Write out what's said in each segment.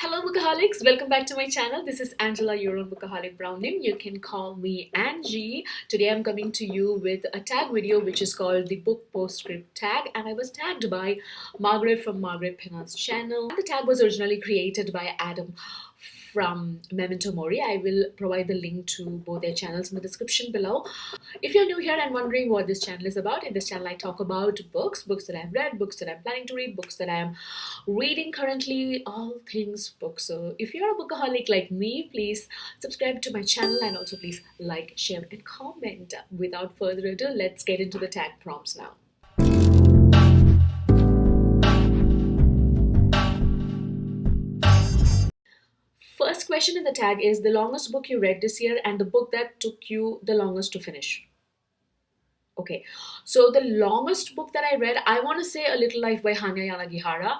Hello Bookaholics, welcome back to my channel. This is Angela, your own Bookaholic brown name. You can call me Angie. Today I'm coming to you with a tag video which is called the book PostScript Tag, and I was tagged by Margaret from Margaret Penna's channel. The tag was originally created by Adam from MementoMori. I will provide the link to both their channels in the description below. If you're new here and wondering what this channel is about, in this channel I talk about books that I've read, books that I'm planning to read, books that I'm reading currently, all things books. So if you're a bookaholic like me, please subscribe to my channel and also please like, share and comment. Without further ado, let's get into the tag prompts now. First question in the tag is the longest book you read this year and the book that took you the longest to finish. Okay, so the longest book that I read, I want to say A Little Life by Hanya Yanagihara,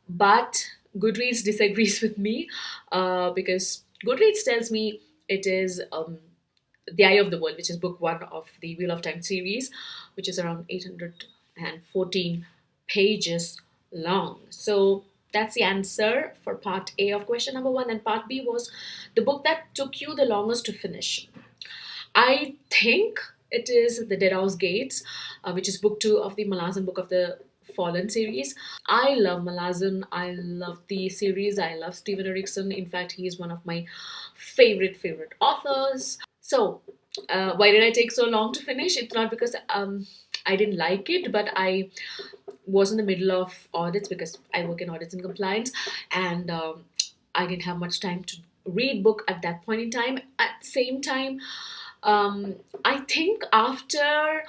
but Goodreads disagrees with me because Goodreads tells me it is The Eye of the World, which is book one of the Wheel of Time series, which is around 814 pages long. So that's the answer for part A of question number one, and part B was the book that took you the longest to finish. I think it is The Dead House Gates, which is book two of the Malazan Book of the Fallen series. I love Malazan. I love the series. I love Steven Erikson. In fact, he is one of my favorite authors. So, why did I take so long to finish? It's not because I didn't like it, but I was in the middle of audits because I work in audits and compliance, and I didn't have much time to read book at that point in time. At the same time, I think after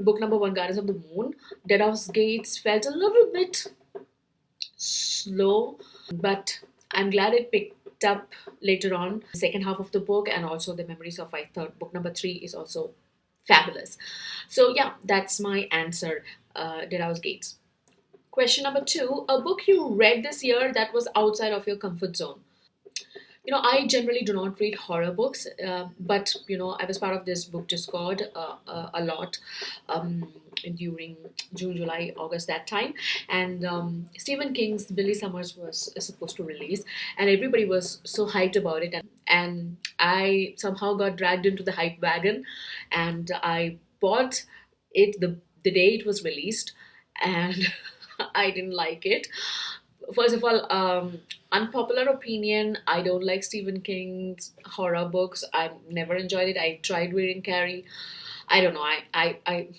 book number one, Gardens of the Moon, Dead House Gates felt a little bit slow, but I'm glad it picked up later on, the second half of the book, and also the memories of I thought book number three is also fabulous. So yeah, that's my answer, Dead House Gates. Question number two, a book you read this year that was outside of your comfort zone. I generally do not read horror books, but I was part of this book Discord a lot during June, July, August, that time, and Stephen King's Billy Summers was supposed to release, and everybody was so hyped about it, and I somehow got dragged into the hype wagon, and I bought it the day it was released, and I didn't like it. First of all, unpopular opinion, I don't like Stephen King's horror books. I never enjoyed it. I tried reading Carrie. I don't know. I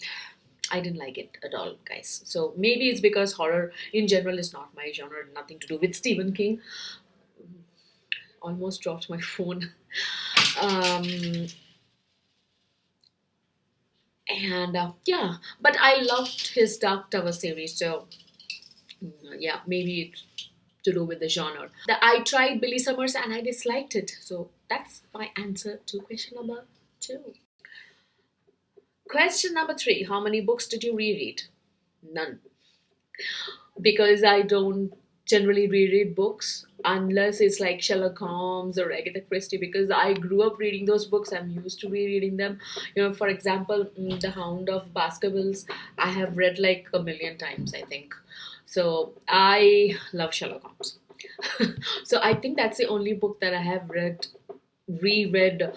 didn't like it at all, guys. So maybe it's because horror in general is not my genre, nothing to do with Stephen King. Almost dropped my phone. Um, and yeah, but I loved his Dark Tower series. So yeah, maybe it's to do with the genre. I tried Billy Summers and I disliked it. So that's my answer to question number two. Question number three, how many books did you reread? None. Because I don't generally reread books unless it's like Sherlock Holmes or Agatha Christie, because I grew up reading those books. I'm used to rereading them. For example, The Hound of Baskervilles, I have read like a million times, I think. So I love Sherlock Holmes. So I think that's the only book that I have reread,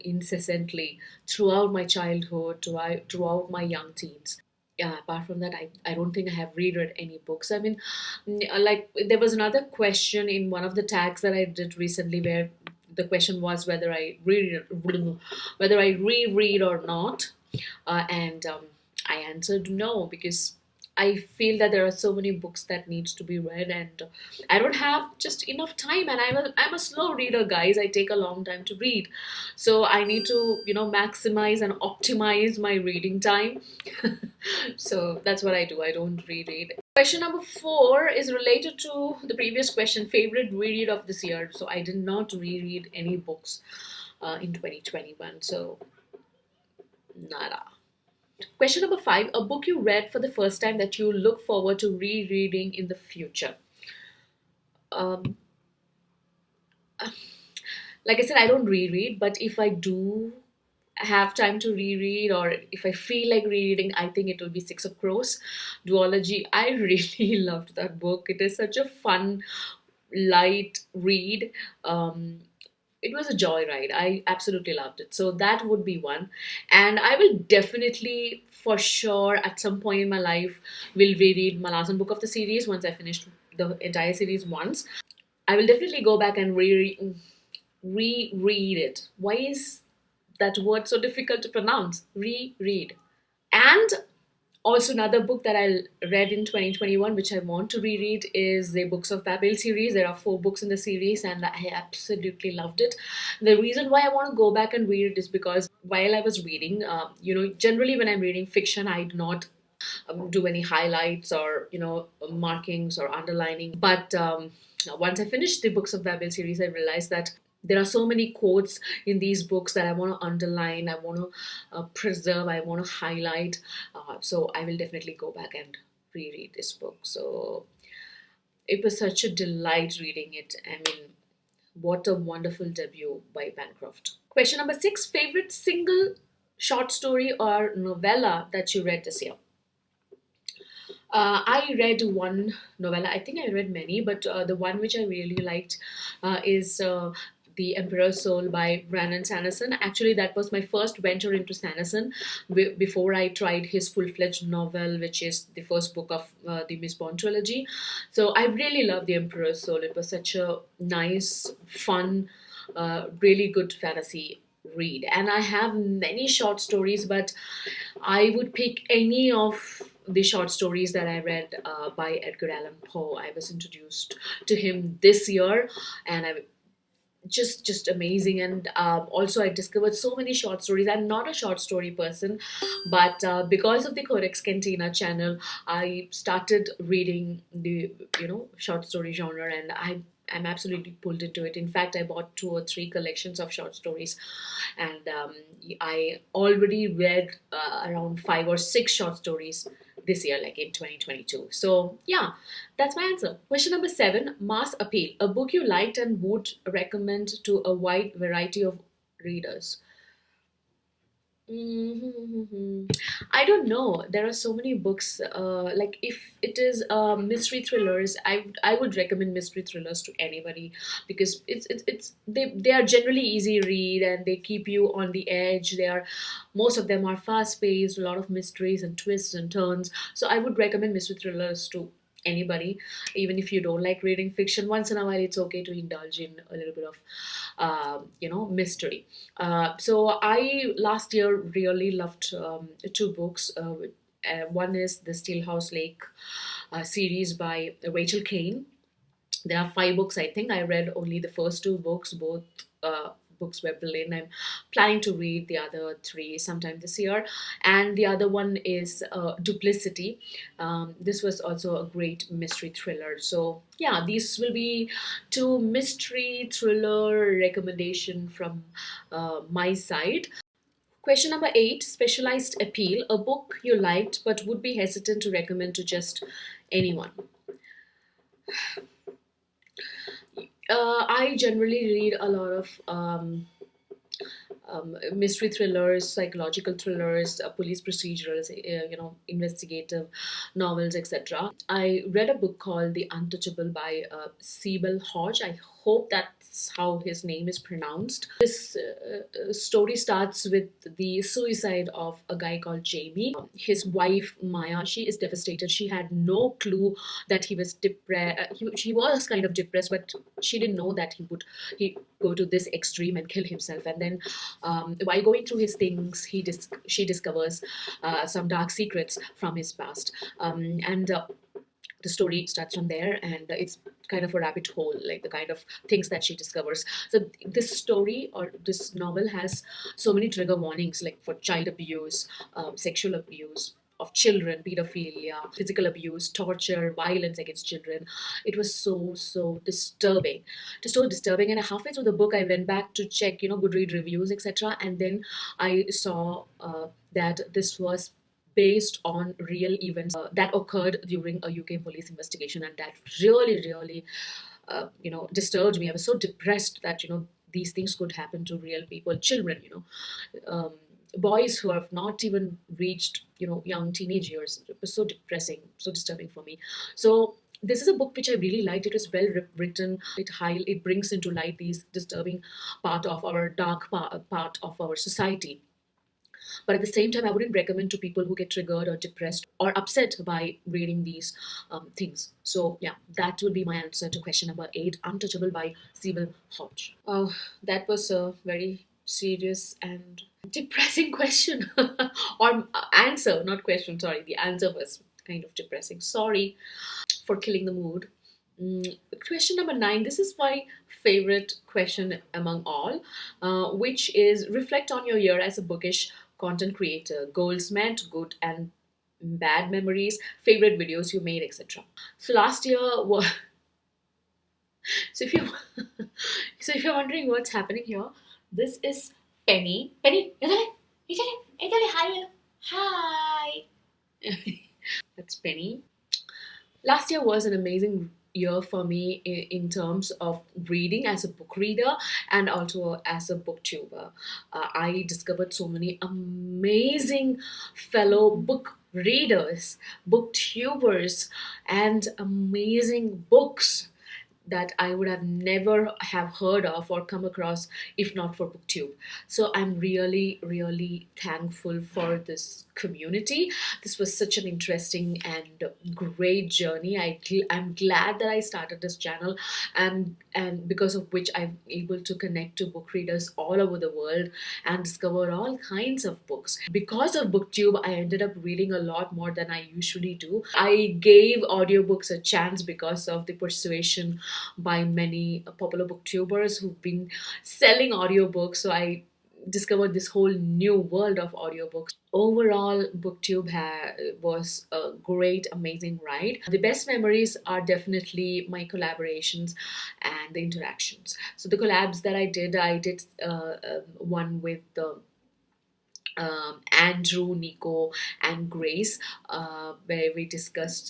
incessantly throughout my childhood, throughout my young teens. Yeah, apart from that, I don't think I have reread any books. I mean, like there was another question in one of the tags that I did recently where the question was whether I reread or not, and I answered no, because I feel that there are so many books that needs to be read, and I don't have just enough time. And I'm a slow reader, guys. I take a long time to read, so I need to maximize and optimize my reading time. So that's what I do. I don't reread. Question number four is related to the previous question, favorite reread of this year. So I did not reread any books in 2021. So nada. Question number five, a book you read for the first time that you look forward to rereading in the future. Um, like I said, I don't reread, but if I do have time to reread, or if I feel like rereading, I think it will be Six of Crows duology. I really loved that book. It is such a fun, light read. Um, it was a joyride. I absolutely loved it. So that would be one. And I will definitely, for sure, at some point in my life, will reread my last book of the series once I finished the entire series once. I will definitely go back and reread it. Why is that word so difficult to pronounce? Reread. And also another book that I read in 2021, which I want to reread, is the Books of Babel series. There are 4 books in the series, and I absolutely loved it. The reason why I want to go back and read it is because while I was reading, generally when I'm reading fiction, I do not do any highlights or markings or underlining. But once I finished the Books of Babel series, I realized that there are so many quotes in these books that I want to underline, I want to preserve, I want to highlight. So I will definitely go back and reread this book. So it was such a delight reading it. I mean, what a wonderful debut by Bancroft. Question number 6: favorite single short story or novella that you read this year? I read one novella. I think I read many, but the one which I really liked is The Emperor's Soul by Brandon Sanderson. Actually, that was my first venture into Sanderson before I tried his full fledged novel, which is the first book of the Miss Bond trilogy. So I really loved The Emperor's Soul. It was such a nice, fun, really good fantasy read. And I have many short stories, but I would pick any of the short stories that I read by Edgar Allan Poe. I was introduced to him this year, and I just amazing. And also I discovered so many short stories. I'm not a short story person, but because of the Codex Cantina channel, I started reading the short story genre, and I'm absolutely pulled into it. In fact, I bought 2 or 3 collections of short stories, and I already read around 5 or 6 short stories this year, like in 2022. So yeah, that's my answer. Question number 7: mass appeal. A book you liked and would recommend to a wide variety of readers. Mhm. I don't know. There are so many books. Like if it is mystery thrillers, I would recommend mystery thrillers to anybody, because they are generally easy read and they keep you on the edge. They are Most of them are fast paced, a lot of mysteries and twists and turns. So I would recommend mystery thrillers to anybody, even if you don't like reading fiction. Once in a while, it's okay to indulge in a little bit of mystery. So I last year really loved 2 books. One is the Stillhouse Lake series by Rachel Kane. There are 5 books, I think. I read only the first 2 books. Both books were brilliant. I'm planning to read the other 3 sometime this year. And the other one is Duplicity. This was also a great mystery thriller. So yeah, these will be 2 mystery thriller recommendation from my side. Question number 8: specialized appeal. A book you liked but would be hesitant to recommend to just anyone. I generally read a lot of mystery thrillers, psychological thrillers, police procedurals, investigative novels, etc. I read a book called The Untouchable by Siebel Hodge. I hope that's how his name is pronounced. This story starts with the suicide of a guy called Jamie. His wife Maya, she is devastated. She had no clue that he was depressed. He was kind of depressed, but she didn't know that he go to this extreme and kill himself. And then while going through his things, she discovers some dark secrets from his past, and the story starts from there, and it's kind of a rabbit hole, like the kind of things that she discovers. So this story or this novel has so many trigger warnings, like for child abuse, sexual abuse of children, pedophilia, physical abuse, torture, violence against children. It was so disturbing, just so disturbing. And halfway through the book, I went back to check, Goodread reviews, etc. And then I saw that this was based on real events that occurred during a UK police investigation, and that really, disturbed me. I was so depressed that these things could happen to real people, children. boys who have not even reached, young teenage years. It was so depressing, so disturbing for me. So this is a book which I really liked. It was well written. It brings into light these disturbing part of our part of our society. But at the same time, I wouldn't recommend to people who get triggered or depressed or upset by reading these things. So yeah, that would be my answer to question number 8, Untouchable by Sibyl Hodge. Oh, that was a very serious and depressing question. Or answer, not question, sorry. The answer was kind of depressing. Sorry for killing the mood. Question number 9. This is my favorite question among all, which is reflect on your year as a bookish content creator, goals met, good and bad memories, favorite videos you made, etc. So last year was. So if you so if you're wondering what's happening here, this is Penny. Penny, hi. Hi. That's Penny. Last year was an amazing year for me in terms of reading as a book reader and also as a booktuber. I discovered so many amazing fellow book readers, booktubers, and amazing books that I would have never have heard of or come across if not for Booktube. So I'm really, really thankful for this community. This was such an interesting and great journey. I'm glad that I started this channel, and because of which I'm able to connect to book readers all over the world and discover all kinds of books. Because of Booktube, I ended up reading a lot more than I usually do. I gave audiobooks a chance because of the persuasion by many popular booktubers who've been selling audiobooks. So I discovered this whole new world of audiobooks. Overall, Booktube was a great, amazing ride. The best memories are definitely my collaborations and the interactions. So the collabs that I did one with Andrew, Nico, and Grace, where we discussed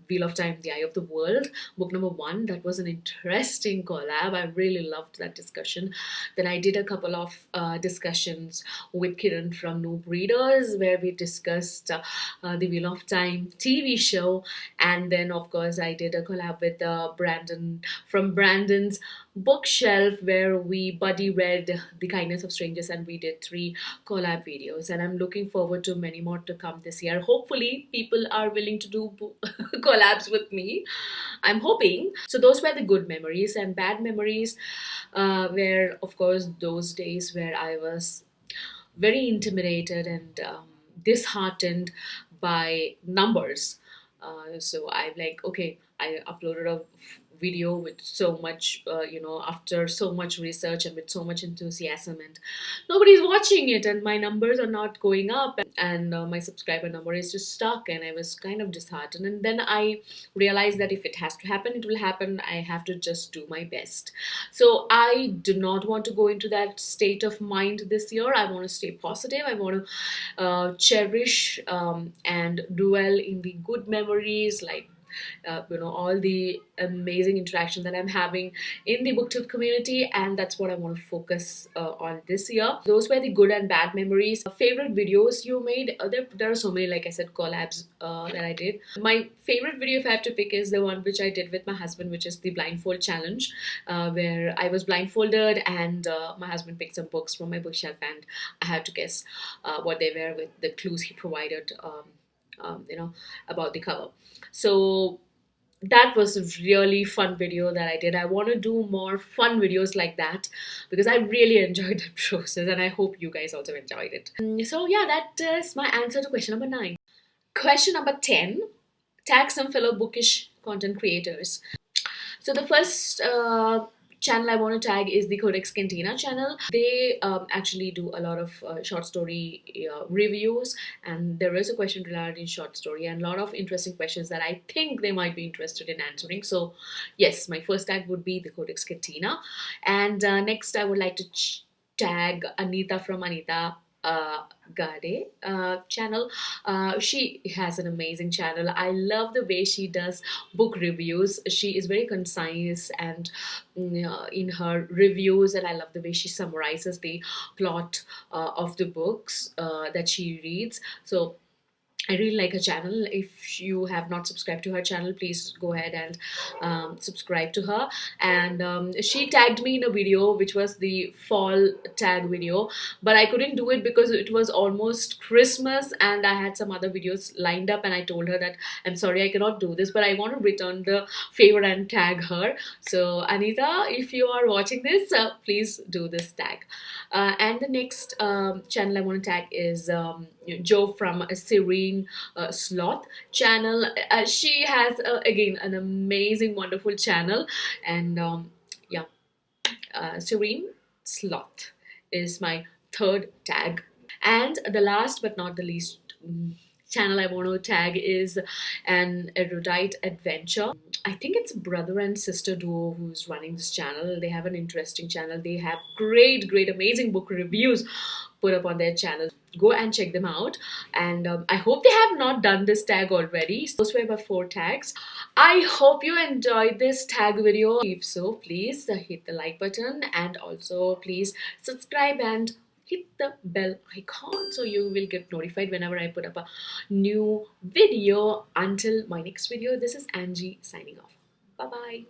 Wheel of Time, The Eye of the World, book number 1. That was an interesting collab. I really loved that discussion. Then I did a couple of discussions with Kiran from Noob Readers, where we discussed the Wheel of Time TV show. And then, of course, I did a collab with Brandon from Brandon's Bookshelf, where we buddy read The Kindness of Strangers, and we did 3 collab videos. And I'm looking forward to many more to come this year. Hopefully people are willing to do collabs with me. I'm hoping. So those were the good memories. And bad memories were, of course, those days where I was very intimidated and disheartened by numbers. So I'm like, okay, I uploaded a video with so much, after so much research and with so much enthusiasm, and nobody's watching it, and my numbers are not going up, and my subscriber number is just stuck, and I was kind of disheartened. And then I realized that if it has to happen, it will happen. I have to just do my best. So I do not want to go into that state of mind this year. I want to stay positive. I want to cherish and dwell in the good memories, like all the amazing interaction that I'm having in the booktube community, and that's what I want to focus on this year. Those were the good and bad memories. Favorite videos you made? There are so many, like I said, collabs that I did. My favorite video, if I have to pick, is the one which I did with my husband, which is the blindfold challenge, where I was blindfolded and my husband picked some books from my bookshelf, and I had to guess what they were with the clues he provided about the cover. So that was a really fun video that I did. I want to do more fun videos like that because I really enjoyed the process, and I hope you guys also enjoyed it. So yeah, that is my answer to question number 9. Question number 10. Tag some fellow bookish content creators. So the first channel I want to tag is the Codex Cantina channel. They actually do a lot of short story reviews, and there is a question regarding short story and a lot of interesting questions that I think they might be interested in answering. So yes, my first tag would be the Codex Cantina, and next I would like to tag Anita from Anita uh, Gade channel. She has an amazing channel. I love the way she does book reviews. She is very concise and in her reviews, and I love the way she summarizes the plot of the books that she reads. So I really like her channel. If you have not subscribed to her channel, please go ahead and subscribe to her. And she tagged me in a video, which was the fall tag video, but I couldn't do it because it was almost Christmas and I had some other videos lined up. And I told her that I'm sorry, I cannot do this, but I want to return the favor and tag her. So, Anita, if you are watching this, please do this tag. And the next channel I want to tag is Joe from a Serene Sloth channel. She has again an amazing, wonderful channel, and yeah, Serene Sloth is my third tag. And the last but not the least channel I want to tag is an erudite adventure. I think it's brother and sister duo who's running this channel. They have an interesting channel. They have great, amazing book reviews put up on their channel. Go and check them out. And I hope they have not done this tag already. Those were my 4 tags. I hope you enjoyed this tag video. If so, please hit the like button and also please subscribe and hit the bell icon so you will get notified whenever I put up a new video. Until my next video, this is Angie signing off. Bye bye.